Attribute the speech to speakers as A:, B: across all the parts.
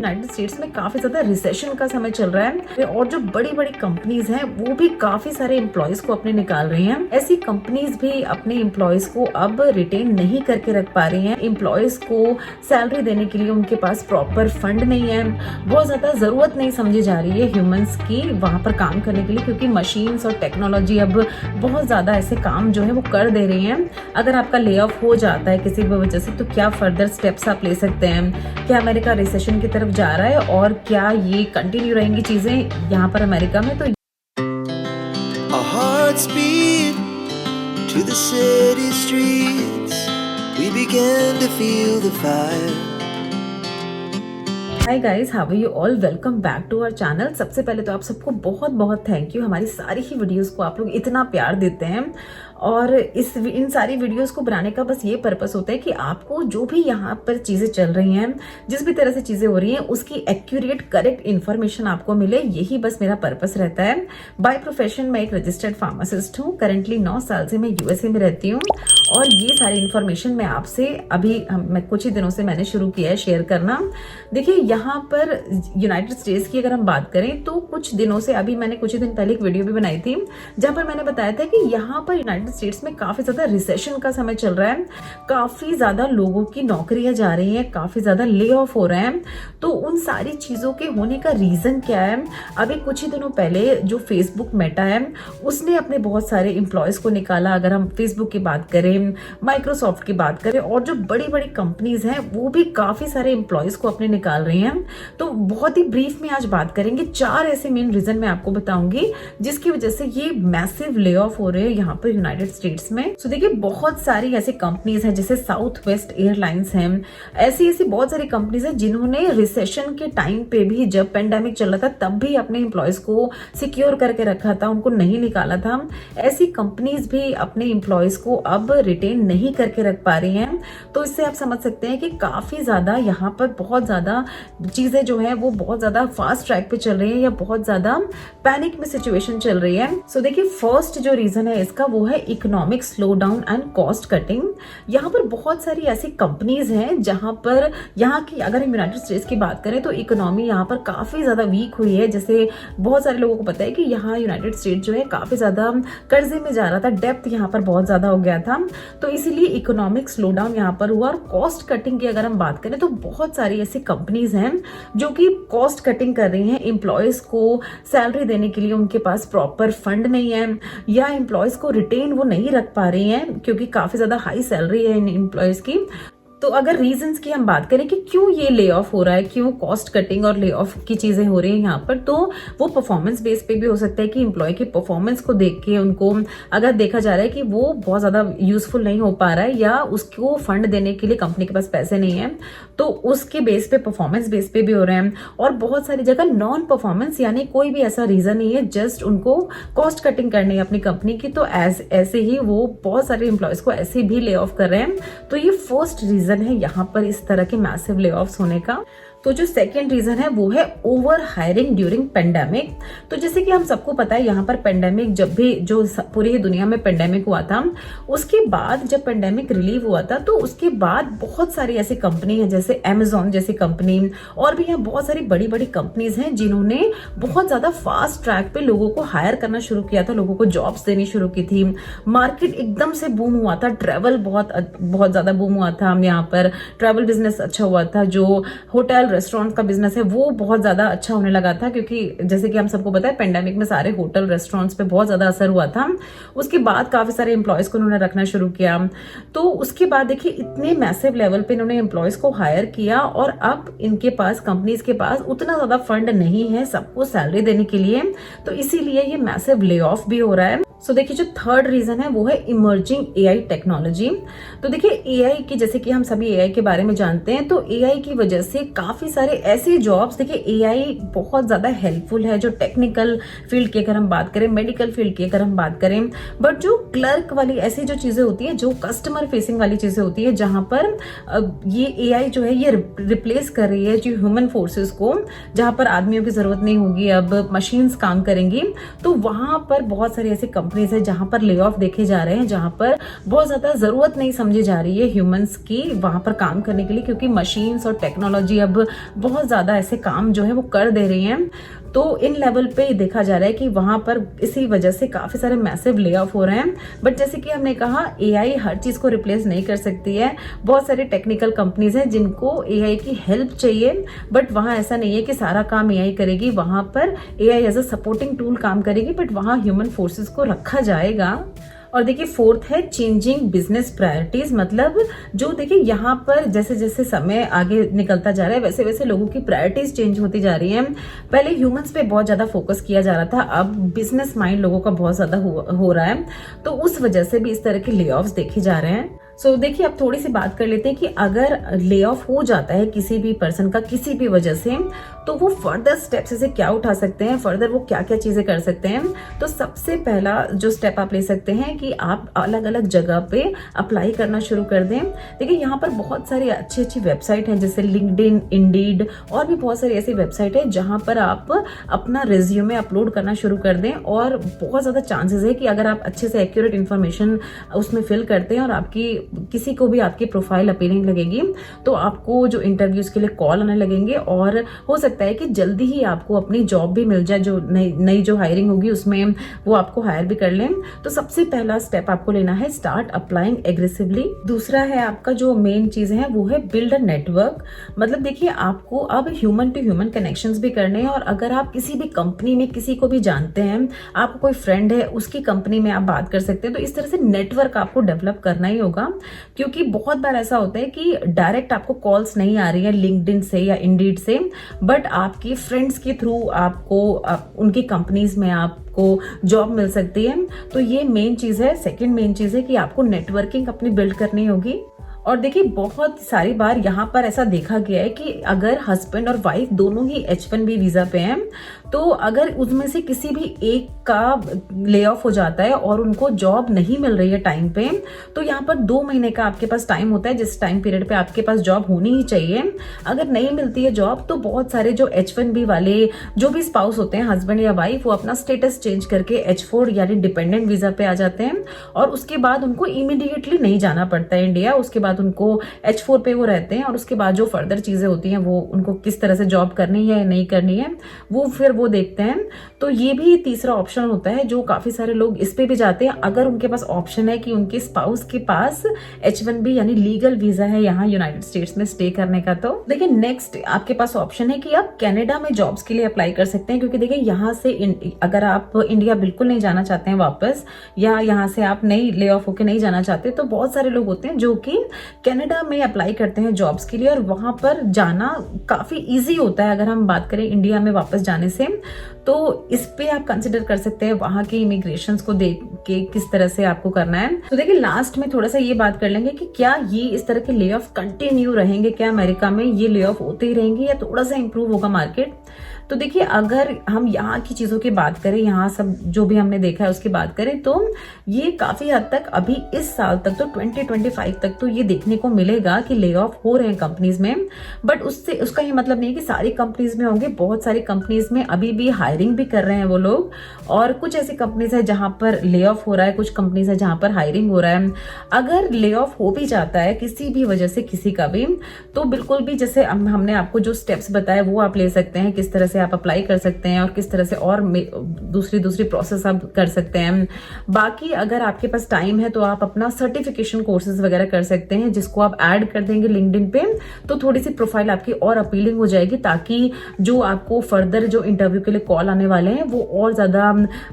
A: United states में काफी ज्यादा रिसेशन का समय चल रहा है और जो बड़ी बड़ी कंपनीज हैं वो भी काफी सारे एम्प्लॉयज को अपने निकाल रही हैं। ऐसी कंपनीज भी अपने एम्प्लॉयज को अब रिटेन नहीं करके रख पा रही हैं। एम्प्लॉयज को सैलरी देने के लिए उनके पास प्रॉपर फंड नहीं है। बहुत ज्यादा जरूरत नहीं समझी जा रही है ह्यूमंस की वहां पर काम करने के लिए, क्योंकि मशीन्स और टेक्नोलॉजी अब बहुत ज्यादा ऐसे काम जो है वो कर दे रही हैं। अगर आपका ले ऑफ हो जाता है किसी भी वजह से तो क्या फर्दर स्टेप्स आप ले सकते हैं? क्या अमेरिका रिसेशन की तरफ जा रहा है और क्या ये कंटिन्यू रहेंगी चीजें यहाँ पर अमेरिका में? तो
B: Our hearts beat to the city streets. We began to feel the fire.
A: Hi guys, how are you all? Welcome back to our channel. सबसे पहले तो आप सबको बहुत बहुत थैंक यू। हमारी सारी ही वीडियोस को आप लोग इतना प्यार देते हैं और इन सारी वीडियोस को बनाने का बस ये पर्पस होता है कि आपको जो भी यहाँ पर चीजें चल रही हैं, जिस भी तरह से चीजें हो रही हैं, उसकी एक्यूरेट करेक्ट इन्फॉर्मेशन आपको मिले। यही बस मेरा पर्पस रहता है। बाय प्रोफेशन मैं एक रजिस्टर्ड फार्मासिस्ट हूँ। करेंटली 9 साल से मैं यूएसए में रहती हूँ और ये सारी इन्फॉर्मेशन मैं आपसे मैं कुछ ही दिनों से मैंने शुरू किया है शेयर करना। देखिए, यहाँ पर यूनाइटेड स्टेट्स की अगर हम बात करें तो कुछ दिनों से, अभी मैंने कुछ ही दिन पहले एक वीडियो भी बनाई थी जहां पर मैंने बताया था कि यहाँ पर यूनाइटेड स्टेट्स में काफी ज्यादा रिसेशन का समय चल रहा है। काफी ज्यादा लोगों की नौकरियां जा रही हैं, काफी ज्यादा ले ऑफ हो रहे हैं। तो उन सारी चीजों के होने का रीजन क्या है? अभी कुछ ही दिनों पहले जो फेसबुक मेटा है उसने अपने बहुत सारे एम्प्लॉयज को निकाला। अगर हम फेसबुक की बात करें, माइक्रोसॉफ्ट की बात करें और जो बड़ी बड़ी कंपनीज हैं वो भी काफी सारे एम्प्लॉयज को अपने निकाल रही हैं। तो बहुत ही ब्रीफ में आज बात करेंगे। 4 ऐसे मेन रीजन मैं आपको बताऊंगी जिसकी वजह से ये मैसिव ले ऑफ हो रहे हैं यहाँ पर यूनाइटेड स्टेट्स में। सो देखिए, बहुत सारी ऐसी कंपनीज हैं जैसे साउथ वेस्ट एयरलाइंस हैं, ऐसी बहुत सारी कंपनीज हैं जिन्होंने रिसेशन के टाइम पे भी, जब पेंडेमिक चल रहा था तब भी अपने एम्प्लॉयज को सिक्योर करके रखा था, उनको नहीं निकाला था। ऐसी कंपनीज भी अपने एम्प्लॉयज को अब रिटेन नहीं करके रख पा रही हैं। तो इससे आप समझ सकते हैं कि काफी ज्यादा यहाँ पर बहुत ज्यादा चीजें जो है वो बहुत ज्यादा फास्ट ट्रैक पे चल रही है या बहुत ज्यादा पैनिक में सिचुएशन चल रही है। सो देखिए, फर्स्ट जो रीजन है इसका वो है economic slow down and cost cutting. यहाँ पर बहुत सारी ऐसी कंपनीज हैं जहां पर यहाँ की, अगर हम यूनाइटेड स्टेट्स की बात करें तो इकोनॉमी यहाँ पर काफी ज्यादा वीक हुई है। जैसे बहुत सारे लोगों को पता है कि यहाँ यूनाइटेड स्टेट जो है काफी ज्यादा कर्जे में जा रहा था, डेप्थ यहाँ पर बहुत ज्यादा हो गया था। तो इसीलिए इकोनॉमिक स्लो डाउन यहाँ पर हुआ। और कॉस्ट कटिंग की अगर हम बात करें तो बहुत सारी ऐसी कंपनीज हैं जो कि कॉस्ट कटिंग कर रही हैं। एम्प्लॉयज को सैलरी देने के लिए उनके पास प्रॉपर फंड नहीं है या एम्प्लॉयज को रिटेन वो नहीं रख पा रही हैं क्योंकि काफी ज्यादा हाई सैलरी है इन एम्प्लॉयज की। तो अगर रीजंस की हम बात करें कि क्यों ये ले ऑफ हो रहा है, क्यों कॉस्ट कटिंग और ले ऑफ की चीजें हो रही हैं यहाँ पर, तो वो परफॉर्मेंस बेस पे भी हो सकता है कि एम्प्लॉय की परफॉर्मेंस को देख के उनको अगर देखा जा रहा है कि वो बहुत ज्यादा यूजफुल नहीं हो पा रहा है या उसको फंड देने के लिए कंपनी के पास पैसे नहीं है, तो उसके बेस पे, परफॉर्मेंस बेस पे भी हो रहे हैं। और बहुत सारी जगह नॉन परफॉर्मेंस, यानी कोई भी ऐसा रीजन नहीं है, जस्ट उनको कॉस्ट कटिंग करनी है अपनी कंपनी की, तो ऐसे ही वो बहुत सारे एम्प्लॉयज को ऐसे भी ले ऑफ कर रहे हैं। तो ये फर्स्ट रीजन है यहाँ पर इस तरह के मैसिव ले ऑफ्स होने का। तो जो सेकेंड रीजन है वो है ओवर हायरिंग ड्यूरिंग पेंडेमिक। तो जैसे कि हम सबको पता है, यहाँ पर पेंडेमिक, जब भी जो पूरी दुनिया में पेंडेमिक हुआ था, उसके बाद जब पेंडेमिक रिलीव हुआ था तो उसके बाद बहुत सारी ऐसी कंपनी है जैसे अमेजॉन जैसी कंपनी और भी यहाँ बहुत सारी बड़ी बड़ी कंपनीज हैं जिन्होंने बहुत ज्यादा फास्ट ट्रैक पे लोगों को हायर करना शुरू किया था, लोगों को जॉब्स देनी शुरू की थी। मार्केट एकदम से बूम हुआ था, ट्रेवल बहुत ज्यादा बूम हुआ था। यहाँ पर ट्रेवल बिजनेस अच्छा हुआ था, जो होटल रेस्टोरेंट का बिजनेस है वो बहुत ज्यादा अच्छा होने लगा था, क्योंकि जैसे कि हम सबको पता है पेंडेमिक में सारे होटल रेस्टोरेंट्स पे बहुत ज्यादा असर हुआ था। उसके बाद काफी सारे एम्प्लॉयज को उन्होंने रखना शुरू किया। तो उसके बाद देखिए, इतने मैसिव लेवल पे इन्होंने एम्प्लॉयज को हायर किया और अब इनके पास, कंपनीज के पास उतना ज्यादा फंड नहीं है सबको सैलरी देने के लिए, तो इसीलिए ये मैसिव ले ऑफ भी हो रहा है। सो देखिए, जो थर्ड रीजन है वो है इमर्जिंग एआई टेक्नोलॉजी। तो देखिए, एआई की, जैसे कि हम सभी एआई के बारे में जानते हैं, तो एआई की वजह से काफी सारे ऐसे जॉब्स, देखिए एआई बहुत ज्यादा हेल्पफुल है जो टेक्निकल फील्ड की अगर हम बात करें, मेडिकल फील्ड की अगर हम बात करें, बट जो क्लर्क वाली ऐसी जो चीजें होती है, जो कस्टमर फेसिंग वाली चीजें होती है, जहां पर ये एआई जो है ये रिप्लेस कर रही है जो ह्यूमन फोर्सेस को, जहां पर आदमियों की जरूरत नहीं होगी, अब मशीन्स काम करेंगी, तो वहां पर बहुत सारी ऐसी कंपनीज है जहां पर ले ऑफ देखे जा रहे हैं, जहां पर बहुत ज्यादा जरूरत नहीं समझी जा रही है ह्यूमंस की वहां पर काम करने के लिए, क्योंकि मशीन्स और टेक्नोलॉजी अब बहुत ज्यादा ऐसे काम जो है वो कर दे रही हैं। तो इन लेवल पे देखा जा रहा है कि वहां पर इसी वजह से काफी सारे मैसिव ले ऑफ हो रहे हैं। बट जैसे कि हमने कहा, एआई हर चीज को रिप्लेस नहीं कर सकती है। बहुत सारी टेक्निकल कंपनीज हैं जिनको एआई की हेल्प चाहिए, बट वहां ऐसा नहीं है कि सारा काम एआई करेगी। वहां पर AI as a supporting tool काम करेगी, बट वहां ह्यूमन फोर्सेस को रखा जाएगा। और देखिए फोर्थ है चेंजिंग बिजनेस प्रायोरिटीज। मतलब जो देखिए यहाँ पर जैसे जैसे समय आगे निकलता जा रहा है वैसे वैसे लोगों की प्रायोरिटीज चेंज होती जा रही हैं। पहले ह्यूमंस पे बहुत ज्यादा फोकस किया जा रहा था, अब बिजनेस माइंड लोगों का बहुत ज्यादा हो रहा है, तो उस वजह से भी इस तरह के ले ऑफ्स देखे जा रहे हैं। सो देखिए अब थोड़ी सी बात कर लेते हैं कि अगर ले ऑफ हो जाता है किसी भी पर्सन का किसी भी वजह से, तो वो फर्दर स्टेप्स से क्या उठा सकते हैं, फर्दर वो क्या क्या चीजें कर सकते हैं। तो सबसे पहला जो स्टेप आप ले सकते हैं कि आप अलग अलग जगह पे अप्लाई करना शुरू कर दें। देखिए यहाँ पर बहुत सारी अच्छी अच्छी वेबसाइट हैं, जैसे लिंक्डइन, इंडीड और भी बहुत सारी ऐसी वेबसाइट है जहां पर आप अपना रिज्यूमे अपलोड करना शुरू कर दें। और बहुत ज्यादा चांसेस है कि अगर आप अच्छे से एक्यूरेट इन्फॉर्मेशन उसमें फिल करते हैं और आपकी किसी को भी आपकी प्रोफाइल अपीलिंग लगेगी, तो आपको जो इंटरव्यूज के लिए कॉल आने लगेंगे और हो सकता है कि जल्दी ही आपको अपनी जॉब भी मिल जाए। जो नई जो हायरिंग होगी उसमें वो आपको हायर भी कर लें। तो सबसे पहला स्टेप आपको लेना है, स्टार्ट अप्लाइंग एग्रेसिवली। दूसरा है आपका जो मेन चीज है वो है बिल्ड अ नेटवर्क। मतलब देखिए आपको अब ह्यूमन टू ह्यूमन कनेक्शंस भी करने हैं, और अगर आप किसी भी कंपनी में किसी को भी जानते हैं, आपको कोई फ्रेंड है उसकी कंपनी में आप बात कर सकते हैं। तो इस तरह से नेटवर्क आपको डेवलप करना ही होगा, क्योंकि बहुत बार ऐसा होता है कि डायरेक्ट आपको कॉल्स नहीं आ रही है लिंक्डइन से या इंडीड से, बट आपकी फ्रेंड्स के थ्रू आपको उनकी कंपनीज में आपको जॉब मिल सकती है। तो ये मेन चीज है। सेकंड मेन चीज है कि आपको नेटवर्किंग अपनी बिल्ड करनी होगी। और देखिए बहुत सारी बार यहाँ पर ऐसा देखा गया है कि अगर हस्बैंड और वाइफ दोनों ही H1B वीजा पे हैं, तो अगर उसमें से किसी भी एक का ले ऑफ हो जाता है और उनको जॉब नहीं मिल रही है टाइम पे, तो यहाँ पर 2 महीने का आपके पास टाइम होता है जिस टाइम पीरियड पे आपके पास जॉब होनी ही चाहिए। अगर नहीं मिलती है जॉब, तो बहुत सारे जो H1B वाले जो भी स्पाउस होते हैं, हस्बैंड या वाइफ, वो अपना स्टेटस चेंज करके H4 यानी डिपेंडेंट वीजा पे आ जाते हैं, और उसके बाद उनको इमीडिएटली नहीं जाना पड़ता है इंडिया। उसके बाद उनको H4 पे वो रहते हैं, और उसके बाद जो फर्दर चीजें होती हैं वो उनको किस तरह से जॉब करनी है या नहीं करनी है वो फिर वो देखते हैं। तो ये भी तीसरा ऑप्शन होता है जो काफी सारे लोग इस पे भी जाते हैं, अगर उनके पास ऑप्शन है कि उनके स्पाउस के पास H1B यानी लीगल वीजा है यहाँ यूनाइटेड स्टेट्स में स्टे करने का। तो देखिए नेक्स्ट आपके पास ऑप्शन है कि आप कनाडा में जॉब्स के लिए अप्लाई कर सकते हैं, क्योंकि देखिए यहाँ से अगर आप इंडिया बिल्कुल नहीं जाना चाहते हैं वापस, या यहाँ से आप नहीं ले ऑफ होकर नहीं जाना चाहते, तो बहुत सारे लोग होते हैं जो कि कनाडा में अप्लाई करते हैं जॉब्स के लिए, और वहां पर जाना काफी इजी होता है। अगर हम बात करें इंडिया में वापस जाने से, तो इस पे आप कंसिडर कर सकते हैं वहां के इमिग्रेशन को देख के किस तरह से आपको करना है। तो देखिए लास्ट में थोड़ा सा ये बात कर लेंगे कि क्या ये इस तरह के ले ऑफ कंटिन्यू रहेंगे, क्या अमेरिका में ये ले ऑफ होते ही रहेंगे या थोड़ा सा इंप्रूव होगा मार्केट। तो देखिए अगर हम यहाँ की चीजों की बात करें, यहाँ सब जो भी हमने देखा है उसकी बात करें, तो ये काफी हद तक अभी इस साल तक तो 2025 तक तो ये देखने को मिलेगा कि ले ऑफ हो रहे हैं कंपनीज में। बट उससे उसका ये मतलब नहीं है कि सारी कंपनीज में होंगे। बहुत सारी कंपनीज में अभी भी हायरिंग भी कर रहे हैं वो लोग, और कुछ ऐसी कंपनीज है जहां पर ले ऑफ हो रहा है, कुछ कंपनीज है जहां पर हायरिंग हो रहा है। अगर ले ऑफ हो भी जाता है किसी भी वजह से किसी का भी, तो बिल्कुल भी जैसे हमने आपको जो स्टेप्स बताए वो आप ले सकते हैं, किस तरह से आप अप्लाई कर सकते हैं और किस तरह से और दूसरी प्रोसेस आप कर सकते हैं। बाकी अगर आपके पास टाइम है तो आप अपना सर्टिफिकेशन कोर्सेज वगैरह कर सकते हैं, जिसको आप ऐड कर देंगे लिंक्डइन पे, तो थोड़ी सी प्रोफाइल आपकी और अपीलिंग हो जाएगी, ताकि जो आपको फर्दर जो इंटरव्यू के लिए कॉल आने वाले हैं वो और ज्यादा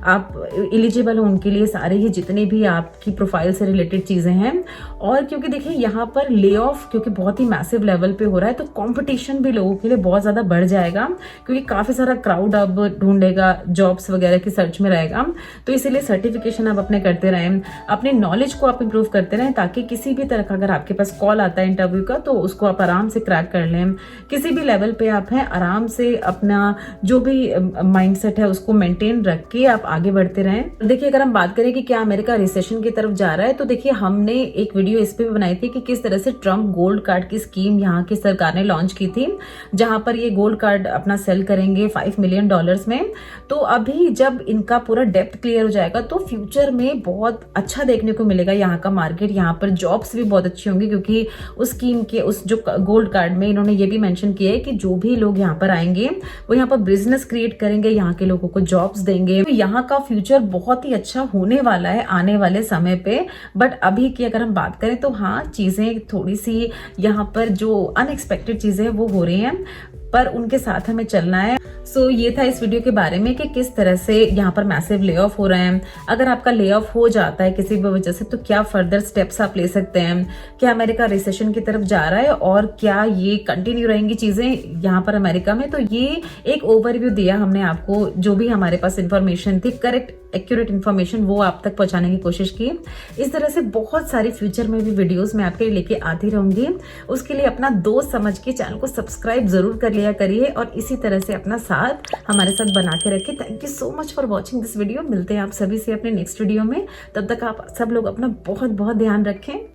A: आप एलिजिबल हो उनके लिए, सारे ही जितने भी आपकी प्रोफाइल से रिलेटेड चीजें हैं। और क्योंकि देखिए यहाँ पर ले ऑफ क्योंकि बहुत ही मैसिव लेवल पे हो रहा है, तो कंपटीशन भी लोगों के लिए बहुत ज्यादा बढ़ जाएगा, क्योंकि काफी सारा क्राउड अब ढूंढेगा, जॉब्स वगैरह की सर्च में रहेगा। तो इसीलिए सर्टिफिकेशन आप अपने करते रहें, अपने नॉलेज को आप इंप्रूव करते रहें, ताकि किसी भी तरह का अगर आपके पास कॉल आता है इंटरव्यू का तो उसको आप आराम से क्रैक कर लें। किसी भी लेवल पे आप हैं, आराम से अपना जो भी माइंडसेट है उसको मेंटेन रख के के आप आगे बढ़ते रहें। देखिए, अगर हम बात करें कि क्या अमेरिका रिसेशन की तरफ जा रहा है, तो देखिए हमने एक वीडियो इस पे भी बनाई थी कि किस तरह से ट्रम्प गोल्ड कार्ड की स्कीम यहाँ की सरकार ने लॉन्च की थी, जहां पर ये गोल्ड कार्ड अपना सेल करेंगे $5 मिलियन में। तो अभी जब इनका पूरा डेप्थ क्लियर हो जाएगा तो फ्यूचर में बहुत अच्छा देखने को मिलेगा यहाँ का मार्केट। यहाँ पर जॉब्स भी बहुत अच्छी होंगी, क्योंकि उस स्कीम के उस जो गोल्ड कार्ड में इन्होंने ये भी मेंशन किया है कि जो भी लोग यहाँ पर आएंगे वो यहाँ पर बिजनेस क्रिएट करेंगे, यहाँ के लोगों को जॉब्स देंगे। तो यहाँ का फ्यूचर बहुत ही अच्छा होने वाला है आने वाले समय पे। बट अभी की अगर हम बात करें तो हाँ, चीजें थोड़ी सी यहाँ पर जो अनएक्सपेक्टेड चीजें वो हो रही हैं, पर उनके साथ हमें चलना है। सो ये था इस वीडियो के बारे में कि किस तरह से यहाँ पर मैसिव ले ऑफ हो रहे हैं। अगर आपका ले ऑफ हो जाता है किसी भी वजह से तो क्या फर्दर स्टेप्स आप ले सकते हैं, क्या अमेरिका रिसेशन की तरफ जा रहा है और क्या ये कंटिन्यू रहेंगी चीजें यहाँ पर अमेरिका में। तो ये एक ओवरव्यू दिया हमने आपको, जो भी हमारे पास इंफॉर्मेशन थी, करेक्ट एक्यूरेट इन्फॉर्मेशन वो आप तक पहुंचाने की कोशिश की। इस तरह से बहुत सारी फ्यूचर में भी वीडियोस मैं आपके लिए लेके आती रहूंगी। उसके लिए अपना दोस्त समझ के चैनल को सब्सक्राइब जरूर कर लिया करिए और इसी तरह से अपना साथ हमारे साथ बना के रखिए। Thank you so much for watching this video. मिलते हैं आप सभी से अपने नेक्स्ट वीडियो में। तब तक आप सब लोग अपना बहुत बहुत ध्यान रखें।